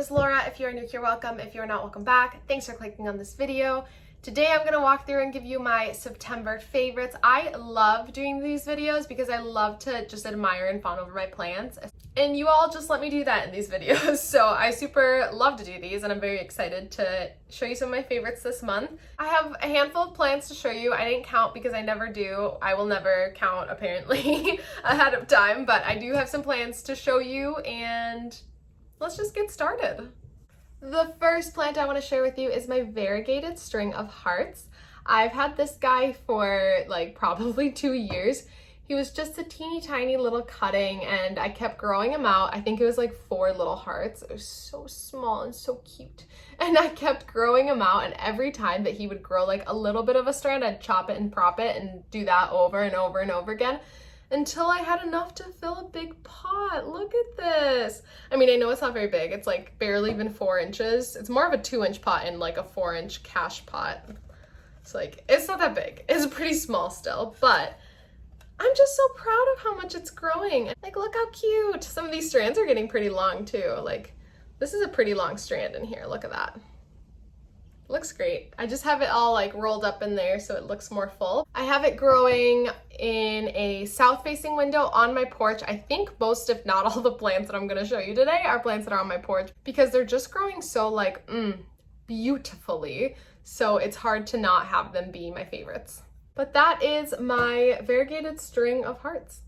is Laura. If you're new here, welcome. If you're not, welcome back. Thanks for clicking on this video. Today I'm going to walk through and give you my September favorites. I love doing these videos because I love to just admire and fawn over my plants. And you all just let me do that in these videos. So I super love to do these and I'm very excited to show you some of my favorites this month. I have a handful of plants to show you. I didn't count because I never do. I will never count apparently ahead of time, but I do have some plants to show you and let's just get started. The first plant I want to share with you is my variegated string of hearts. I've had this guy for like probably 2 years. He was just a teeny tiny little cutting and I kept growing him out. I think it was like 4 little hearts. It was so small and so cute. And I kept growing him out, and every time that he would grow like a little bit of a strand, I'd chop it and prop it and do that over and over and over again until I had enough to fill a big pot. Look at this. I mean, I know it's not very big. It's like barely even 4 inches. It's more of a 2-inch pot and like a 4-inch cash pot. It's like, it's not that big. It's pretty small still, but I'm just so proud of how much it's growing. Like, look how cute. Some of these strands are getting pretty long too. Like, this is a pretty long strand in here. Look at that. Looks great. I just have it all like rolled up in there so it looks more full. I have it growing in a south facing window on my porch. I think most, if not all, the plants that I'm going to show you today are plants that are on my porch because they're just growing so like beautifully. So it's hard to not have them be my favorites. But that is my variegated string of hearts.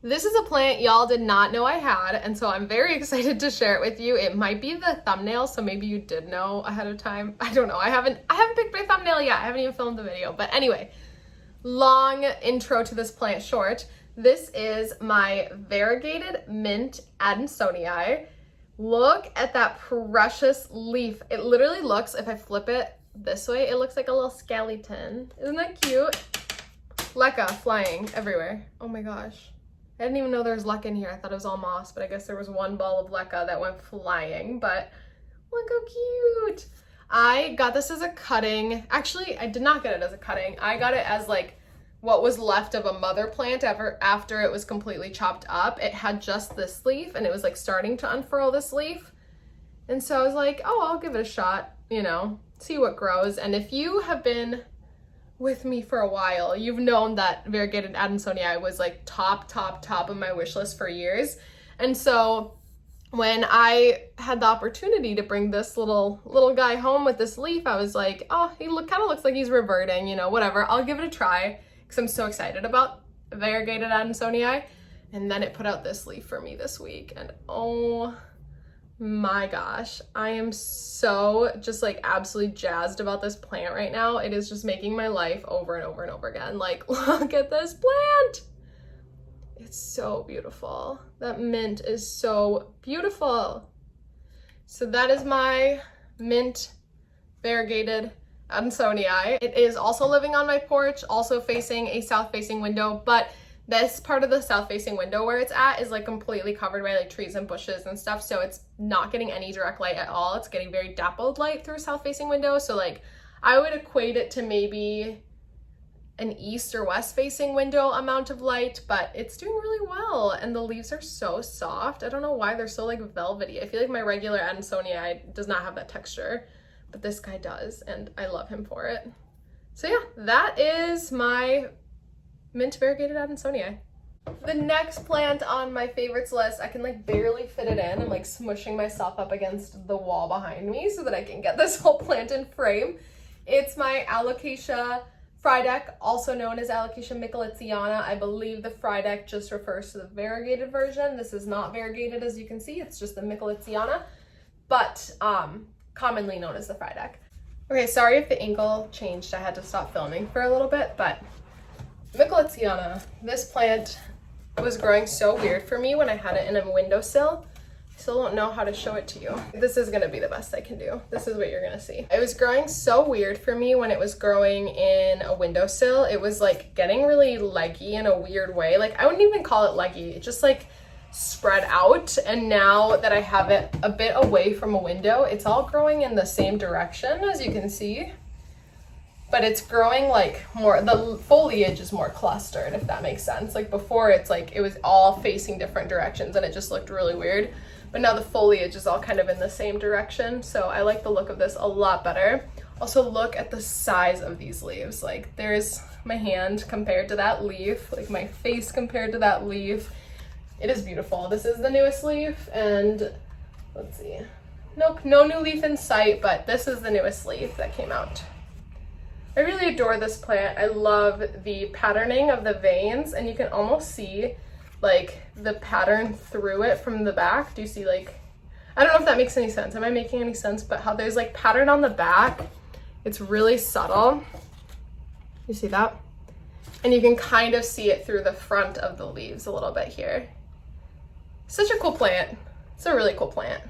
This is a plant y'all did not know I had, and so I'm very excited to share it with you. It might be the thumbnail, so maybe you did know ahead of time. I don't know. I haven't picked my thumbnail yet. I haven't even filmed the video. But anyway, long intro to this plant short. This is my variegated mint adamsonia. Look at that precious leaf. It literally looks, if I flip it this way, it looks like a little skeleton. Isn't that cute? Leca flying everywhere. Oh my gosh. I didn't even know there was leca in here. I thought it was all moss, but I guess there was one ball of leca that went flying, but look how cute. I got this as a cutting. Actually, I did not get it as a cutting. I got it as like what was left of a mother plant after it was completely chopped up. It had just this leaf and it was like starting to unfurl this leaf. And so I was like, oh, I'll give it a shot, you know, see what grows. And if you have been with me for a while, you've known that variegated adamsonia was like top of my wish list for years. And so when I had the opportunity to bring this little guy home with this leaf, I was like, oh, he kind of looks like he's reverting, you know, whatever. I'll give it a try because I'm so excited about variegated adamsonia. And then it put out this leaf for me this week, and oh my gosh, I am so just like absolutely jazzed about this plant right now. It is just making my life over and over and over again. Like, look at this plant. It's so beautiful. That mint is so beautiful. So that is my mint variegated adamsonia. It is also living on my porch, also facing a south facing window, but this part of the south facing window where it's at is like completely covered by like trees and bushes and stuff. So it's not getting any direct light at all. It's getting very dappled light through a south facing window. So like I would equate it to maybe an east or west facing window amount of light, but it's doing really well. And the leaves are so soft. I don't know why they're so like velvety. I feel like my regular adamsonia does not have that texture, but this guy does. And I love him for it. So yeah, that is my mint variegated adamsonia. The next plant on my favorites list, I can like barely fit it in. I'm like smushing myself up against the wall behind me so that I can get this whole plant in frame. It's my alocasia frydeck, also known as alocasia micheletsiana. I believe the frydeck just refers to the variegated version. This is not variegated, as you can see. It's just the micheletsiana, but commonly known as the frydeck. Okay, sorry if the angle changed. I had to stop filming for a little bit, but micheletsiana, this plant was growing so weird for me when I had it in a windowsill. I still don't know how to show it to you. This is gonna be the best I can do. This is what you're gonna see. It was growing so weird for me when it was growing in a windowsill. It was like getting really leggy in a weird way. Like I wouldn't even call it leggy. It just like spread out. And now that I have it a bit away from a window, it's all growing in the same direction, as you can see. But it's growing like more, the foliage is more clustered, if that makes sense. Like before, it's like it was all facing different directions and it just looked really weird. but now the foliage is all kind of in the same direction. So I like the look of this a lot better. Also look at the size of these leaves. Like there's my hand compared to that leaf, like my face compared to that leaf. It is beautiful. This is the newest leaf, and let's see. Nope, no new leaf in sight, but this is the newest leaf that came out. I really adore this plant. I love the patterning of the veins, and you can almost see like the pattern through it from the back. Do you see, like, I don't know if that makes any sense. Am I making any sense? But how there's like pattern on the back. It's really subtle. You see that? And you can kind of see it through the front of the leaves a little bit here. Such a cool plant. It's a really cool plant.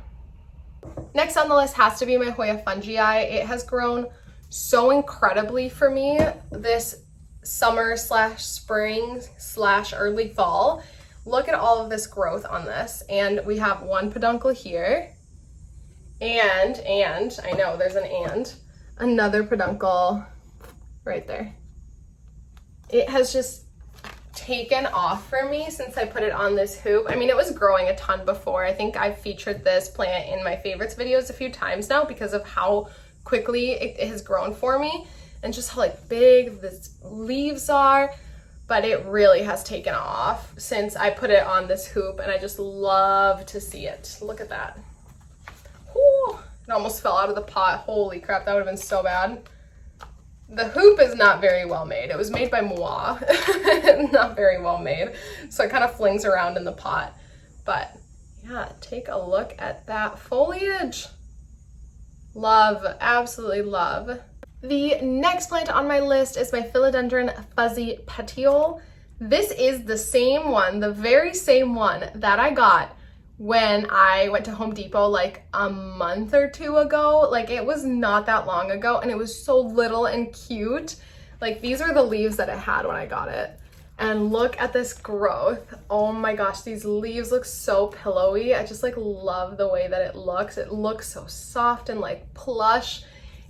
Next on the list has to be my Hoya fungii. It has grown so incredibly for me this summer / spring / early fall. Look at all of this growth on this. And we have one peduncle here. And I know there's an another peduncle right there. It has just taken off for me since I put it on this hoop. I mean, it was growing a ton before. I think I've featured this plant in my favorites videos a few times now because of how quickly it has grown for me and just how like big the leaves are. But it really has taken off since I put it on this hoop, and I just love to see it. Look at that. Whew, it almost fell out of the pot. Holy crap, that would have been so bad. The hoop is not very well made. It was made by moi. Not very well made. So it kind of flings around in the pot. But yeah, take a look at that foliage. Love, absolutely love. The next plant on my list is my Philodendron fuzzy petiole. This is the same one, the very same one that I got when I went to Home Depot like a month or two ago. Like it was not that long ago, and it was so little and cute. Like these are the leaves that it had when I got it. And look at this growth. Oh my gosh, these leaves look so pillowy. I just like love the way that it looks. It looks so soft and like plush.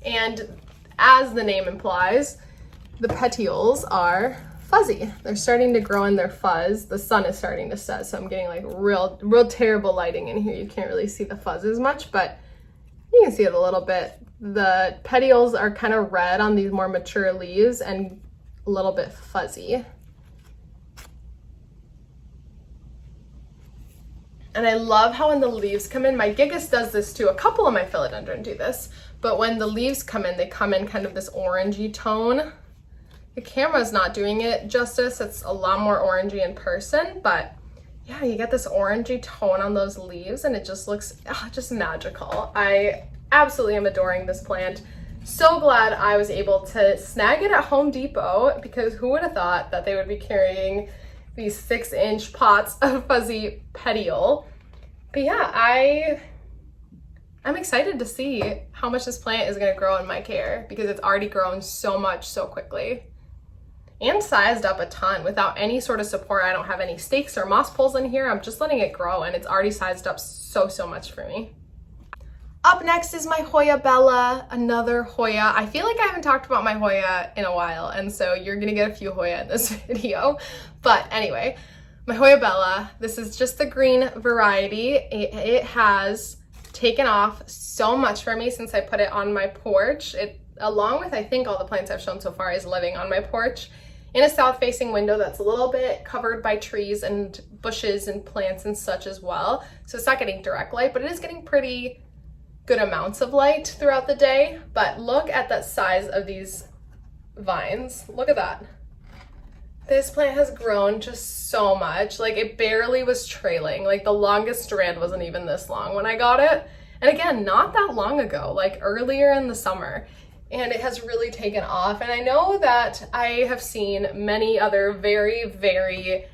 And as the name implies, the petioles are fuzzy. They're starting to grow in their fuzz. The sun is starting to set, so I'm getting like real terrible lighting in here. You can't really see the fuzz as much, but you can see it a little bit. The petioles are kind of red on these more mature leaves and a little bit fuzzy. And I love how when the leaves come in, my gigas does this too. A couple of my philodendron do this, but when the leaves come in, they come in kind of this orangey tone. The camera's not doing it justice. It's a lot more orangey in person, but yeah, you get this orangey tone on those leaves and it just looks just magical. I absolutely am adoring this plant. So glad I was able to snag it at Home Depot, because who would have thought that they would be carrying these 6-inch pots of fuzzy petiole. But yeah, I'm excited to see how much this plant is gonna grow in my care, because it's already grown so much so quickly. And sized up a ton without any sort of support. I don't have any stakes or moss poles in here. I'm just letting it grow, and it's already sized up so much for me. Up next is my Hoya Bella, another Hoya. I feel like I haven't talked about my Hoya in a while, and so you're gonna get a few Hoya in this video. But anyway, my Hoya Bella, this is just the green variety. It has taken off so much for me since I put it on my porch. It, along with I think all the plants I've shown so far, is living on my porch in a south-facing window that's a little bit covered by trees and bushes and plants and such as well. So it's not getting direct light, but it is getting pretty good amounts of light throughout the day. But look at that size of these vines. Look at that. This plant has grown just so much. Like it barely was trailing. Like the longest strand wasn't even this long when I got it. And again, not that long ago, like earlier in the summer. And it has really taken off. And I know that I have seen many other very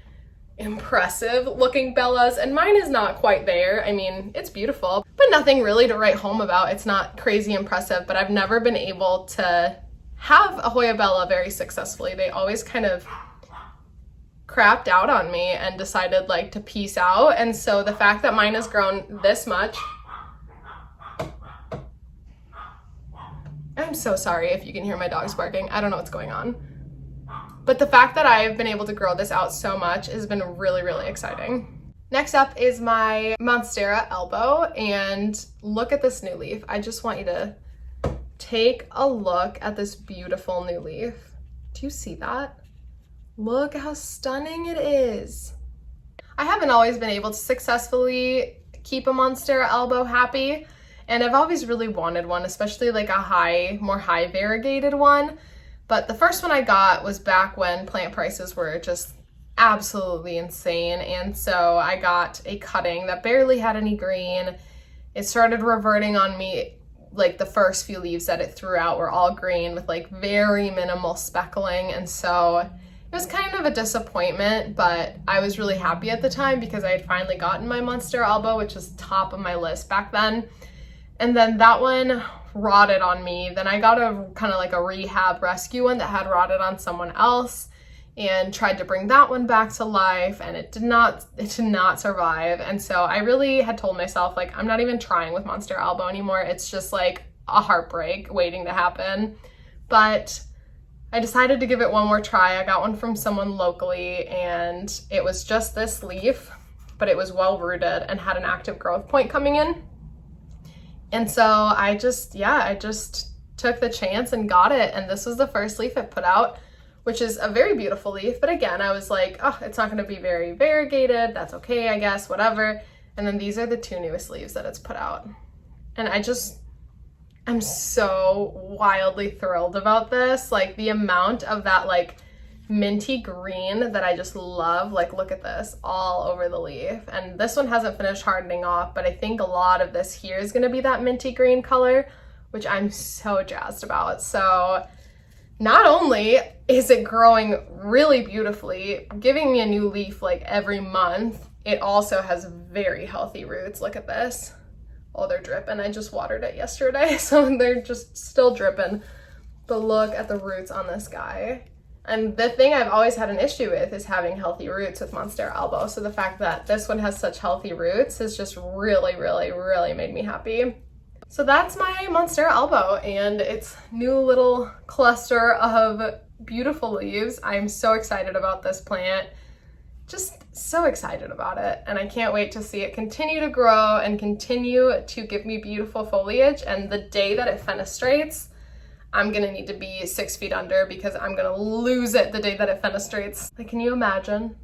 impressive looking Bellas, and mine is not quite there. I mean, it's beautiful, but nothing really to write home about. It's not crazy impressive, but I've never been able to have a Hoya Bella very successfully. They always kind of crapped out on me and decided like to peace out. And so the fact that mine has grown this much, I'm so sorry if you can hear my dogs barking. I don't know what's going on. But the fact that I've been able to grow this out so much has been really exciting. Next up is my Monstera elbow, and look at this new leaf. I just want you to take a look at this beautiful new leaf. Do you see that? Look how stunning it is. I haven't always been able to successfully keep a Monstera elbow happy, and I've always really wanted one, especially like a more high variegated one. But the first one I got was back when plant prices were just absolutely insane, and so I got a cutting that barely had any green. It started reverting on me, like the first few leaves that it threw out were all green with like very minimal speckling, and so it was kind of a disappointment, but I was really happy at the time because I had finally gotten my Monstera elbow, which was top of my list back then. And then that one rotted on me. Then I got a kind of like a rehab rescue one that had rotted on someone else, and tried to bring that one back to life, and it did not survive. And so I really had told myself, like, I'm not even trying with Monstera elbow anymore. It's just like a heartbreak waiting to happen. But I decided to give it one more try. I got one from someone locally, and it was just this leaf, but it was well rooted and had an active growth point coming in. And so I just took the chance and got it. And this was the first leaf it put out, which is a very beautiful leaf. But again, I was like, oh, it's not going to be very variegated. That's okay, I guess, whatever. And then these are the two newest leaves that it's put out. And I'm so wildly thrilled about this. Like the amount of that like minty green that I just love. Like, look at this all over the leaf. And this one hasn't finished hardening off, but I think a lot of this here is going to be that minty green color, which I'm so jazzed about. So not only is it growing really beautifully, giving me a new leaf like every month, it also has very healthy roots. Look at this. Oh, they're dripping. I just watered it yesterday, so they're just still dripping. But look at the roots on this guy. And the thing I've always had an issue with is having healthy roots with Monstera elbow. So the fact that this one has such healthy roots has just really, really, really made me happy. So that's my Monstera elbow and its new little cluster of beautiful leaves. I'm so excited about this plant. Just so excited about it. And I can't wait to see it continue to grow and continue to give me beautiful foliage. And the day that it fenestrates, I'm gonna need to be 6 feet under because I'm gonna lose it the day that it fenestrates. Like, can you imagine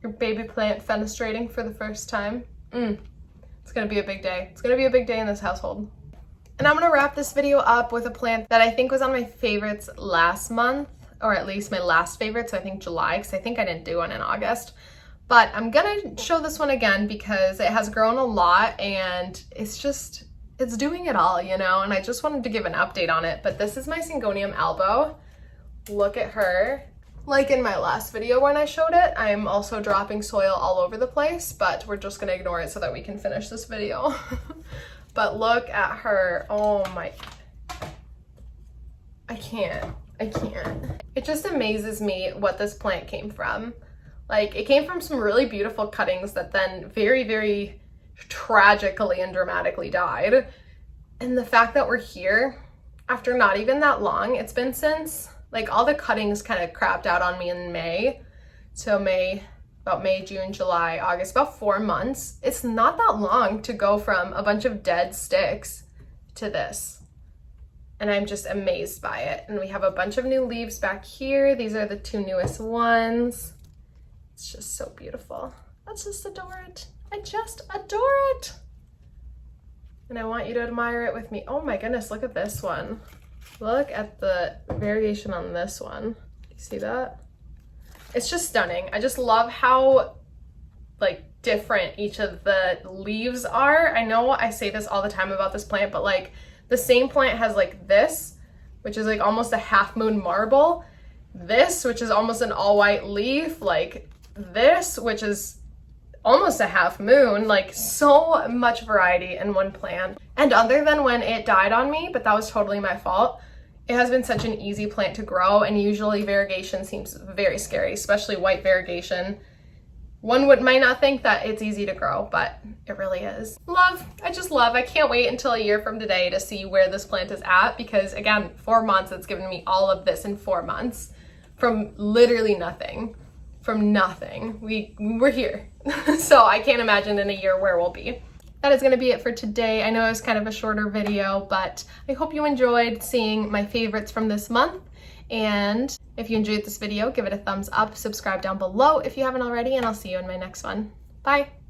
your baby plant fenestrating for the first time? It's gonna be a big day. It's gonna be a big day in this household. And I'm gonna wrap this video up with a plant that I think was on my favorites last month, or at least my last favorite, so I think July, because I think I didn't do one in August. But I'm gonna show this one again because it has grown a lot and it's doing it all, you know, and I just wanted to give an update on it. But this is my syngonium elbow. Look at her. Like in my last video when I showed it, I'm also dropping soil all over the place, but we're just gonna ignore it so that we can finish this video. But look at her. Oh my, I can't. It just amazes me what this plant came from. Like, it came from some really beautiful cuttings that then very, very tragically and dramatically died. And the fact that we're here after not even that long, it's been since, like, all the cuttings kind of crapped out on me in May. So about May, June, July, August, about 4 months. It's not that long to go from a bunch of dead sticks to this. And I'm just amazed by it. And we have a bunch of new leaves back here. These are the 2 newest ones. It's just so beautiful. I just adore it. I just adore it. And I want you to admire it with me. Oh my goodness, look at this one. Look at the variation on this one. You see that? It's just stunning. I just love how like different each of the leaves are. I know I say this all the time about this plant, but like the same plant has like this, which is like almost a half moon marble. This, which is almost an all white leaf, like this, which is almost a half moon, like so much variety in one plant. And other than when it died on me, but that was totally my fault, it has been such an easy plant to grow, and usually variegation seems very scary, especially white variegation. One might not think that it's easy to grow, but it really is. Love, I just love. I can't wait until a year from today to see where this plant is at, because again, 4 months, it's given me all of this in 4 months from literally nothing. from nothing. We're here. So I can't imagine in a year where we'll be. That is going to be it for today. I know it was kind of a shorter video, but I hope you enjoyed seeing my favorites from this month. And if you enjoyed this video, give it a thumbs up, subscribe down below if you haven't already, and I'll see you in my next one. Bye!